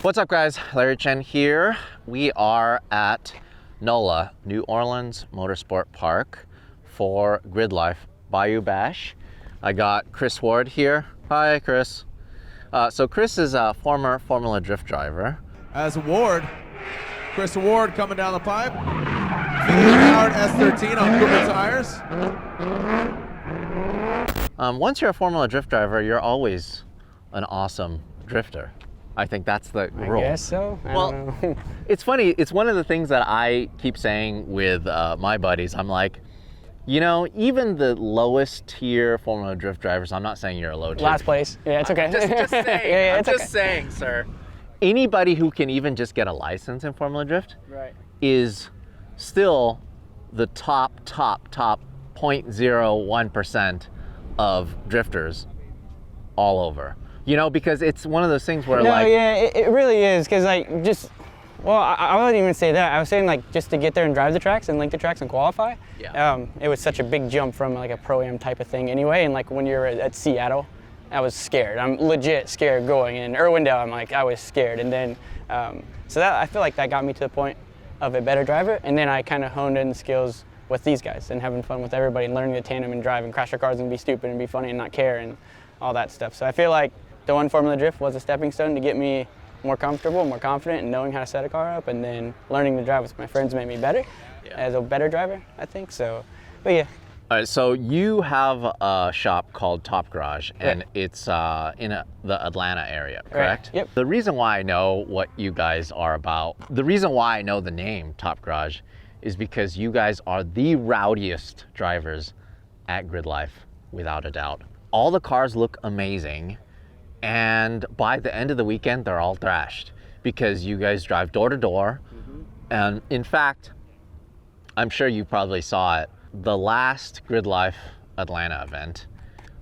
What's up guys, Larry Chen here. We are at NOLA, New Orleans Motorsport Park for Grid Life Bayou Bash. I got Chris Ward here. Hi Chris. So Chris is a former Formula Drift driver. As Ward, Chris Ward coming down the pipe. Powered S15 on Cooper tires. Once you're a Formula Drift driver, you're always an awesome drifter. I think that's the rule. I guess so. I don't know. It's funny. It's one of the things that I keep saying with my buddies. I'm like, you know, even the lowest tier Formula Drift drivers, I'm not saying you're a low tier. Last place. Yeah, it's okay. Just saying. Yeah, I'm just saying, sir. Anybody who can even just get a license in Formula Drift is still the top 0.01% of drifters all over. You know, because it's one of those things where yeah, it really is, because like I wouldn't even say that. I was saying like just to get there and drive the tracks and link the tracks and qualify. Yeah. It was such a big jump from like a Pro-Am type of thing anyway, and like when you're at Seattle, I was scared. I'm legit scared going. In Irwindale, I was scared, and then so that I feel like that got me to the point of a better driver, and then I kind of honed in skills with these guys and having fun with everybody and learning to tandem and drive and crash their cars and be stupid and be funny and not care and all that stuff. So I feel like the one Formula Drift was a stepping stone to get me more comfortable, more confident in knowing how to set a car up, and then learning to drive with my friends made me better as a better driver, I think. So, but yeah. All right, so you have a shop called Top Garage, and it's in the Atlanta area, correct? Right. Yep. The reason why I know what you guys are about, the reason why I know the name Top Garage is because you guys are the rowdiest drivers at Grid Life, without a doubt. All the cars look amazing. And by the end of the weekend, they're all thrashed because you guys drive door to door. And in fact, I'm sure you probably saw it. The last Grid Life Atlanta event,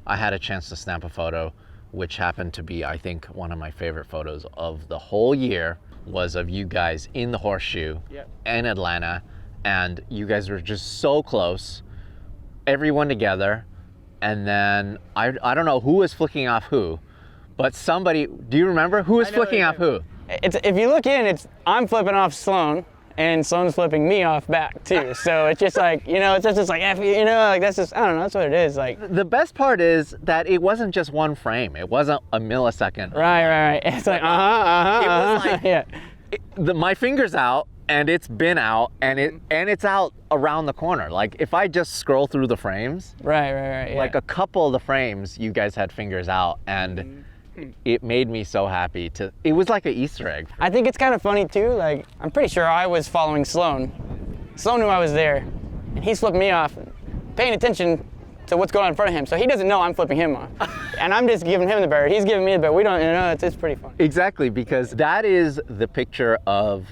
I had a chance to snap a photo, which happened to be, I think, one of my favorite photos of the whole year, was of you guys in the horseshoe in Atlanta. And you guys were just so close, everyone together. And then I don't know who was flicking off who, but somebody, do you remember who was flicking off who? If you look in, I'm flipping off Sloan, and Sloan's flipping me off back too. So it's just like, you know, it's just like, you know, like that's just, I don't know, that's what it is. Like the best part is that it wasn't just one frame. It wasn't a millisecond. Right. It's like, It was like, yeah. My finger's out, and it's been out, and it's out around the corner. Like if I just scroll through the frames, right. Like a couple of the frames, you guys had fingers out, and it made me so happy it was like an Easter egg. I think it's kind of funny too, like I'm pretty sure I was following Sloan. Sloan knew I was there, and he's flipping me off, paying attention to what's going on in front of him, so he doesn't know I'm flipping him off. And I'm just giving him the bird, he's giving me the bird. We don't, you know, it's pretty funny. Exactly, because that is the picture of,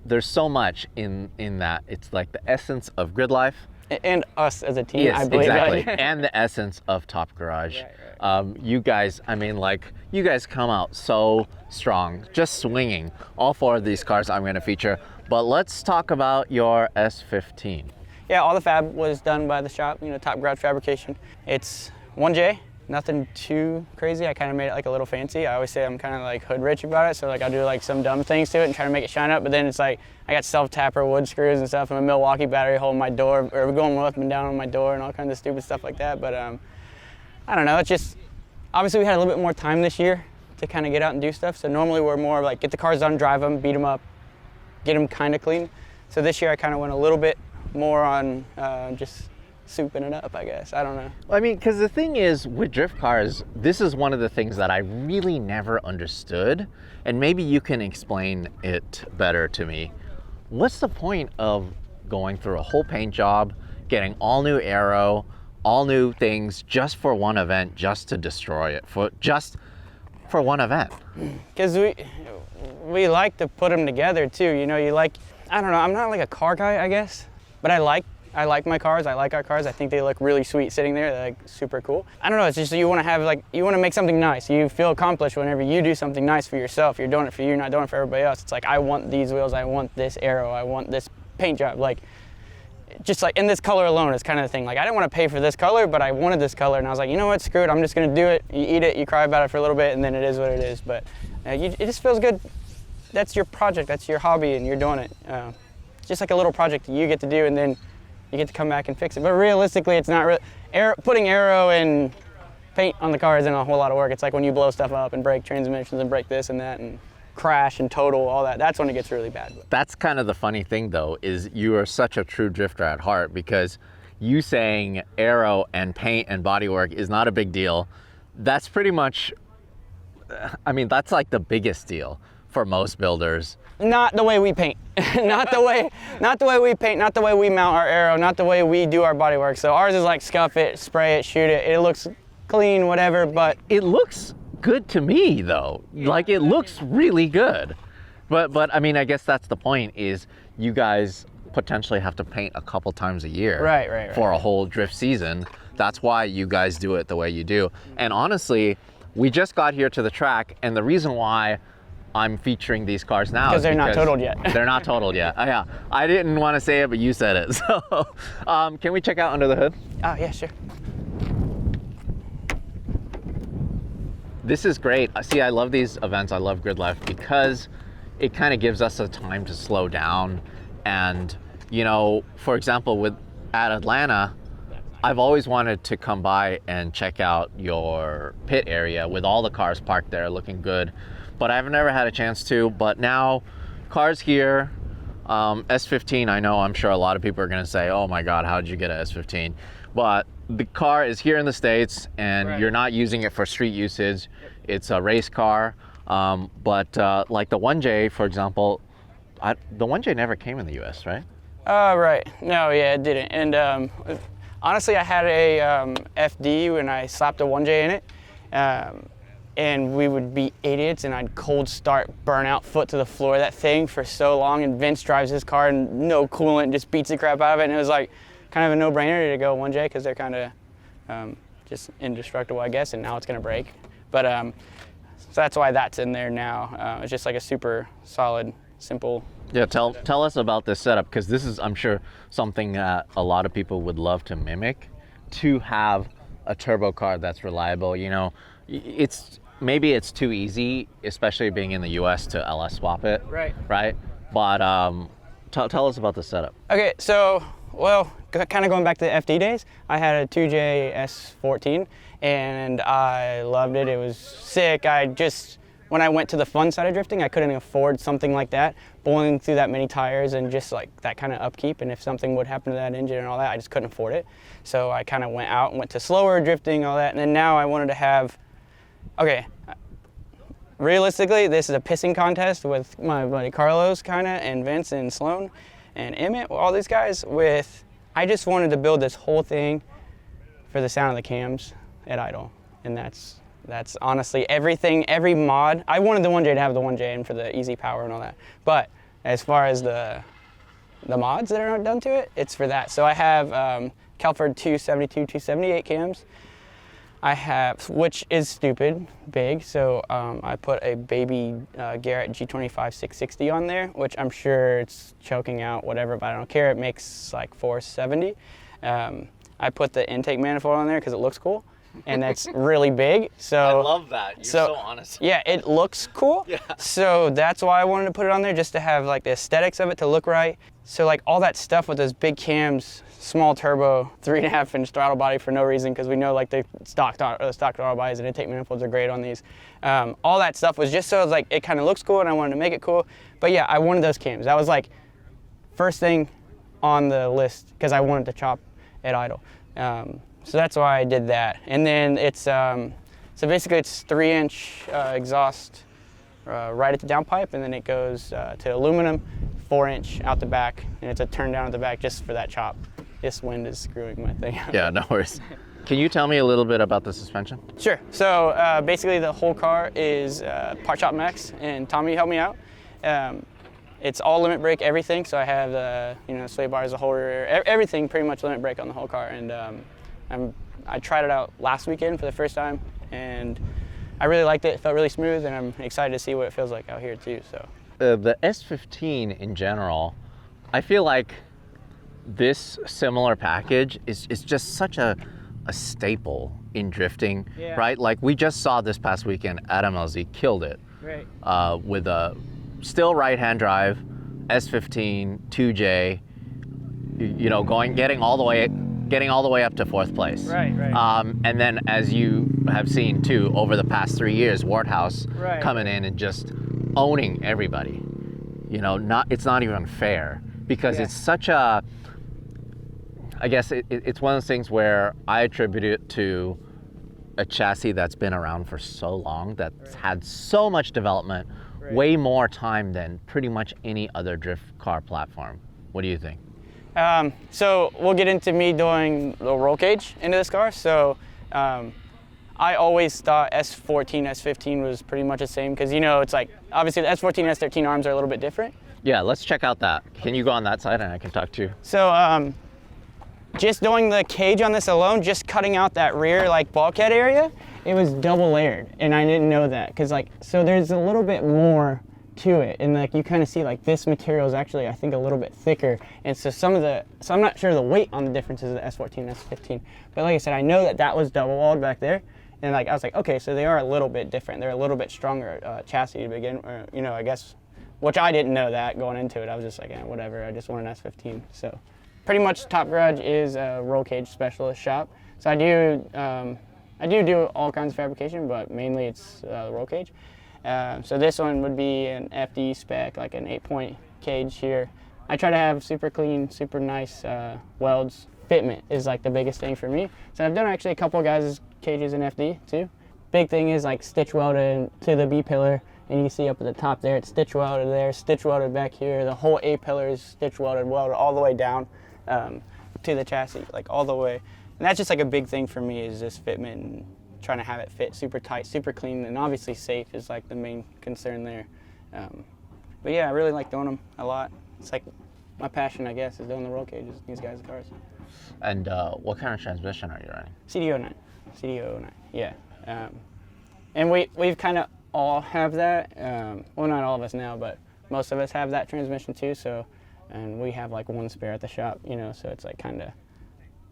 there's so much in that. It's like the essence of Grid Life. And us as a team, yes, I believe. Exactly, and the essence of Top Garage. Right. You guys, I mean, like, you guys come out so strong, just swinging. All four of these cars I'm going to feature, but let's talk about your S15. Yeah, all the fab was done by the shop, you know, Top Garage Fabrication. It's 1J, Nothing too crazy. I kind of made it like a little fancy. I always say I'm kind of like hood rich about it, so like I'll do like some dumb things to it and try to make it shine up, but then it's like I got self-tapper wood screws and stuff and a Milwaukee battery holding my door, or going up and down on my door and all kinds of stupid stuff like that. But I don't know, it's just, obviously we had a little bit more time this year to kind of get out and do stuff, so normally we're more like get the cars done, drive them, beat them up, get them kind of clean. So this year I kind of went a little bit more on just souping it up, I guess. I don't know. I mean, because the thing is, with drift cars, this is one of the things that I really never understood, and maybe you can explain it better to me. What's the point of going through a whole paint job, getting all new aero, all new things, just for one event, just to destroy it, for one event? Because we like to put them together too. You know, I don't know, I'm not like a car guy, I guess, but I like my cars, I like our cars. I think they look really sweet sitting there. They're like super cool. I don't know, it's just you want to have like, you want to make something nice. You feel accomplished whenever you do something nice for yourself. You're doing it for you, not doing it for everybody else. It's like, I want these wheels, I want this aero, I want this paint job. Like, just like in this color alone is kind of the thing. Like, I didn't want to pay for this color, but I wanted this color, and I was like, you know what, screw it, I'm just gonna do it. You eat it, you cry about it for a little bit, and then it is what it is. But it just feels good. That's your project, that's your hobby, and you're doing it. Just like a little project that you get to do, and then you get to come back and fix it. But realistically, it's not really, putting aero and paint on the car isn't a whole lot of work. It's like when you blow stuff up and break transmissions and break this and that and crash and total, all that. That's when it gets really bad. That's kind of the funny thing though, is you are such a true drifter at heart, because you saying aero and paint and bodywork is not a big deal. That's pretty much, I mean, that's like the biggest deal for most builders. Not the way we paint. not the way we paint, not the way we mount our aero, not the way we do our bodywork. So ours is like scuff it, spray it, shoot it. It looks clean, whatever, but it looks good to me though. Like, it looks really good. But I mean, I guess that's the point, is you guys potentially have to paint a couple times a year. Right. For a whole drift season. That's why you guys do it the way you do. And honestly, we just got here to the track, and the reason why I'm featuring these cars now because they're not totaled yet. They're not totaled yet. Yeah, I didn't want to say it, but you said it. So can we check out under the hood? Oh yeah, sure. This is great. See, I love these events. I love Grid Life because it kind of gives us a time to slow down. And, you know, for example, at Atlanta, I've always wanted to come by and check out your pit area with all the cars parked there looking good, but I've never had a chance to. But now, cars here, S15, I'm sure a lot of people are gonna say, oh my God, how did you get an S15? But the car is here in the States, and right. You're not using it for street usage. It's a race car. But like the 1J, for example, the 1J never came in the US, right? Right. No, yeah, it didn't. And honestly, I had a FD and I slapped a 1J in it. And we would be idiots, and I'd cold start, burn out, foot to the floor of that thing for so long, and Vince drives his car and no coolant, just beats the crap out of it, and it was like kind of a no-brainer to go 1J because they're kind of just indestructible, I guess, and now it's going to break. But so that's why that's in there now. It's just like a super solid, simple. Yeah, tell us about this setup, because this is, I'm sure, something that a lot of people would love to mimic, to have a turbo car that's reliable. You know, maybe it's too easy, especially being in the US, to LS swap it. Right. But tell us about the setup. Okay, so, well, kind of going back to the FD days, I had a 2J S14, and I loved it. It was sick. When I went to the fun side of drifting, I couldn't afford something like that, bowling through that many tires and just like that kind of upkeep, and if something would happen to that engine and all that, I just couldn't afford it. So I kind of went out and went to slower drifting, all that, and then now I wanted to have, okay, realistically, this is a pissing contest with my buddy Carlos and Vince and Sloan and Emmett, all these guys I just wanted to build this whole thing for the sound of the cams at idle, and that's honestly everything, every mod. I wanted the 1J to have the 1J and for the easy power and all that. But as far as the mods that are done to it, it's for that. So I have Kapper 272, 278 cams. I have, which is stupid big, so I put a baby Garrett G25 660 on there, which I'm sure it's choking out whatever, but I don't care. It makes like 470. I put the intake manifold on there because it looks cool. and that's really big. So I love that. You're so honest. Yeah, it looks cool. Yeah. So that's why I wanted to put it on there, just to have like the aesthetics of it to look right. So like all that stuff with those big cams, small turbo, 3.5-inch throttle body for no reason, because we know like the stock throttle bodies and intake manifolds are great on these. All that stuff was just so it's like it kind of looks cool, and I wanted to make it cool. But yeah, I wanted those cams. That was like first thing on the list because I wanted to chop at idle. So that's why I did that. And then it's so basically it's 3-inch exhaust right at the downpipe, and then it goes to aluminum, 4-inch out the back, and it's a turn down at the back just for that chop. This wind is screwing my thing up. Yeah, no worries. Can you tell me a little bit about the suspension? Sure. So basically the whole car is Part Shop Max, and Tommy helped me out. It's all limit brake, everything. So I have sway bars, the whole rear, everything pretty much limit brake on the whole car. And I tried it out last weekend for the first time, and I really liked it. It felt really smooth, and I'm excited to see what it feels like out here too. So the S15 in general, I feel like this similar package is just such a staple in drifting, right? Like we just saw this past weekend, Adam LZ killed it, right? With a still right-hand drive, S15, 2J, getting all the way up to 4th place. Right. And then as you have seen too, over the past 3 years, Warthouse coming in and just owning everybody. It's not even fair because it's such a, I guess it's one of those things where I attribute it to a chassis that's been around for so long, that's had so much development, way more time than pretty much any other drift car platform. What do you think? So we'll get into me doing the roll cage into this car. So I always thought S14, S15 was pretty much the same because, it's like, obviously the S14 and S13 arms are a little bit different. Yeah, let's check out that. Can you go on that side and I can talk to you? So just doing the cage on this alone, just cutting out that rear like bulkhead area, it was double layered, and I didn't know that because so there's a little bit more to it, and like you kind of see like this material is actually I think a little bit thicker, and so so I'm not sure the weight on the differences of the S14 and S15, but like I said, I know that was double walled back there, and I was like, okay, so they are a little bit different. They're a little bit stronger chassis to begin, I guess, which I didn't know that going into it. I was just like, whatever, I just want an S15. So pretty much Top Garage is a roll cage specialist shop. So I do all kinds of fabrication, but mainly it's roll cage. So this one would be an FD spec, like an 8-point cage here. I try to have super clean, super nice welds. Fitment is like the biggest thing for me. So I've done actually a couple of guys' cages in FD too. Big thing is like stitch welded to the B pillar, and you can see up at the top there, it's stitch welded there, stitch welded back here. The whole A pillar is stitch welded all the way down to the chassis, like all the way. And that's just like a big thing for me is just fitment and trying to have it fit super tight, super clean, and obviously safe is like the main concern there. But yeah, I really like doing them a lot. It's like my passion, I guess, is doing the roll cages, these guys' cars. And what kind of transmission are you running? CD09, yeah. And we've kind of all have that. Well, not all of us now, but most of us have that transmission too. So, and we have like one spare at the shop, so it's like kind of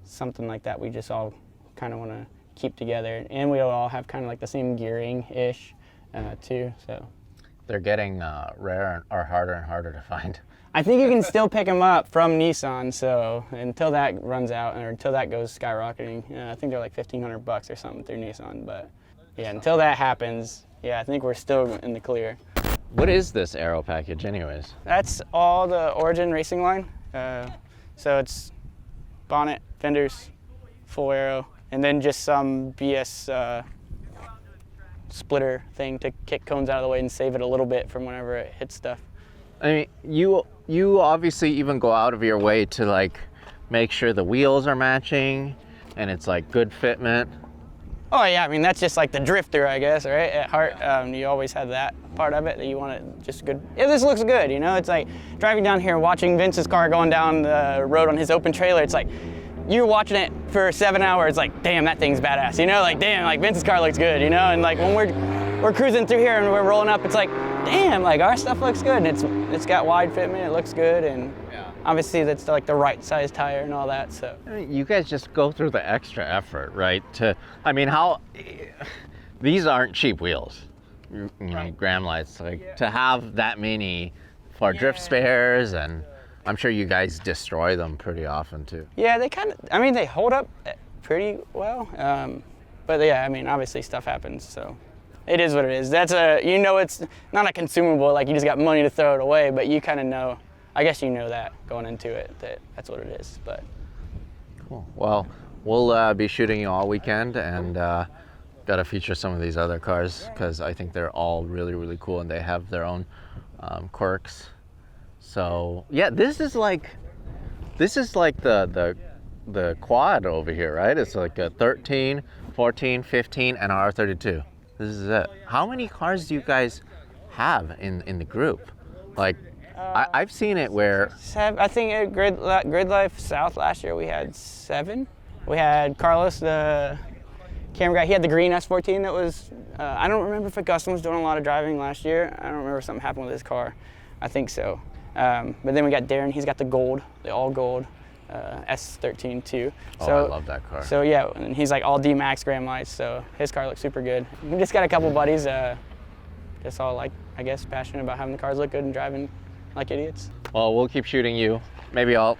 something like that we just all kind of want to keep together, and we all have kind of like the same gearing-ish too. So they're getting rare or harder and harder to find. I think you can still pick them up from Nissan. So until that runs out or until that goes skyrocketing, I think they're like $1,500 or something through Nissan. But yeah, until that happens, yeah, I think we're still in the clear. What is this aero package, anyways? That's all the Origin racing line. So it's bonnet, fenders, full aero, and then just some BS splitter thing to kick cones out of the way and save it a little bit from whenever it hits stuff. I mean, you obviously even go out of your way to like make sure the wheels are matching and it's like good fitment. Oh yeah, I mean that's just like the drifter, I guess, right? At heart, you always have that part of it that you want it just good. Yeah, this looks good, It's like driving down here, watching Vince's car going down the road on his open trailer. It's like you're watching it for 7 hours, like damn, that thing's badass, Like damn, like Vince's car looks good, And like when we're cruising through here and we're rolling up, it's like damn, like our stuff looks good, and it's got wide fitment, it looks good, and obviously that's like the right size tire and all that. So I mean, you guys just go through the extra effort, right? I mean, these aren't cheap wheels, you know, Graham lights. Like to have that many for drift spares, and I'm sure you guys destroy them pretty often too. Yeah, they kind of, I mean, they hold up pretty well. But yeah, I mean, obviously stuff happens, so it is what it is. That's you know, it's not a consumable, like you just got money to throw it away, but you kind of know, I guess you know that going into it, that's what it is, but. Cool. Well, we'll be shooting you all weekend, and got to feature some of these other cars because I think they're all really, really cool, and they have their own quirks. So yeah, this is like the quad over here, right? It's like a 13, 14, 15, and our R32. This is it. How many cars do you guys have in the group? Like, I've seen it where... I think at Grid Life South last year we had 7. We had Carlos, the camera guy. He had the green S15 that was... I don't remember if Augustin was doing a lot of driving last year. I don't remember if something happened with his car. I think so. But then we got Darren. He's got the gold, the all gold S13 too. Oh, I love that car. So yeah, and he's like all D-Max Graham lights. So his car looks super good. We just got a couple buddies, just all like, I guess, passionate about having the cars look good and driving like idiots. Well, we'll keep shooting you. Maybe I'll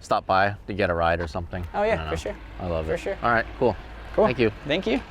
stop by to get a ride or something. Oh yeah, for sure. I love it. For sure. All right, cool. Cool. Thank you. Thank you.